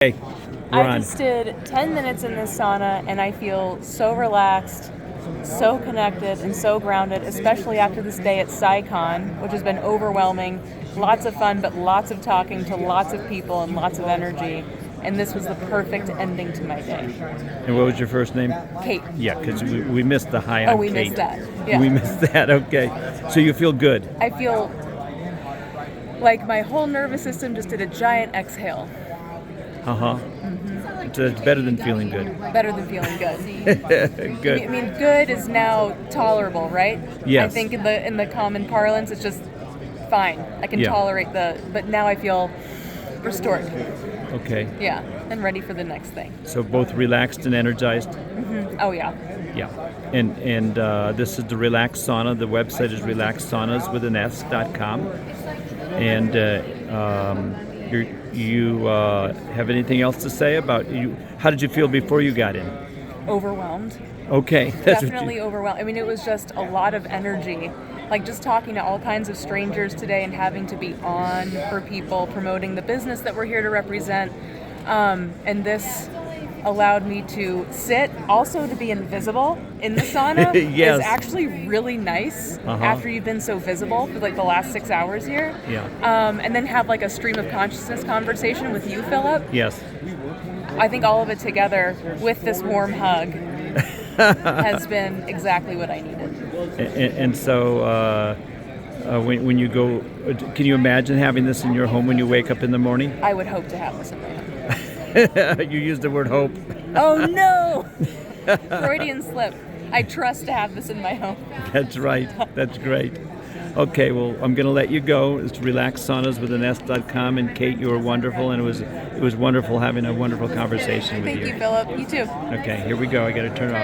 Hey, we're I on. just did 10 minutes in this sauna and I feel so relaxed, so connected, and so grounded, especially after this day at Psycon, which has been overwhelming. Lots of fun, but lots of talking to lots of people and lots of energy. And this was the perfect ending to my day. And what was your first name? Kate. Yeah, because we missed the hi on Oh, we Kate. missed that. Yeah. We missed that. Okay. So you feel good. I feel like my whole nervous system just did a giant exhale. So it's better than feeling good. Better than feeling good. Good. I mean, good is now tolerable, right? Yes. I think in the common parlance, it's just fine. I can Yeah. tolerate but now I feel restored. Okay. Yeah, and ready for the next thing. So both relaxed and energized. Oh yeah. Yeah. And this is the Relaxed Sauna. The website is relaxedsaunas.com. And you have anything else to say about you? How did you feel before you got in? Overwhelmed. Okay. That's what Definitely overwhelmed. I mean, it was just a lot of energy. Like just talking to all kinds of strangers today and having to be on for people, promoting the business that we're here to represent. And this allowed me to sit, also to be invisible in the sauna Yes. is actually really nice after you've been so visible for like the last 6 hours here. Yeah. And then have like a stream of consciousness conversation with you, Philip. Yes. I think all of it together with this warm hug has been exactly what I needed. And so when you go, can you imagine having this in your home when you wake up in the morning? I would hope to have this in my home. You used the word hope. Oh no! Freudian slip. I trust to have this in my home. That's right. That's great. Okay, well, I'm going to let you go. It's relaxedsaunas.com. And Kate, you were wonderful, and it was wonderful having a wonderful conversation with Thank you. you, Philip. You too. Okay, here we go. I got to turn it off.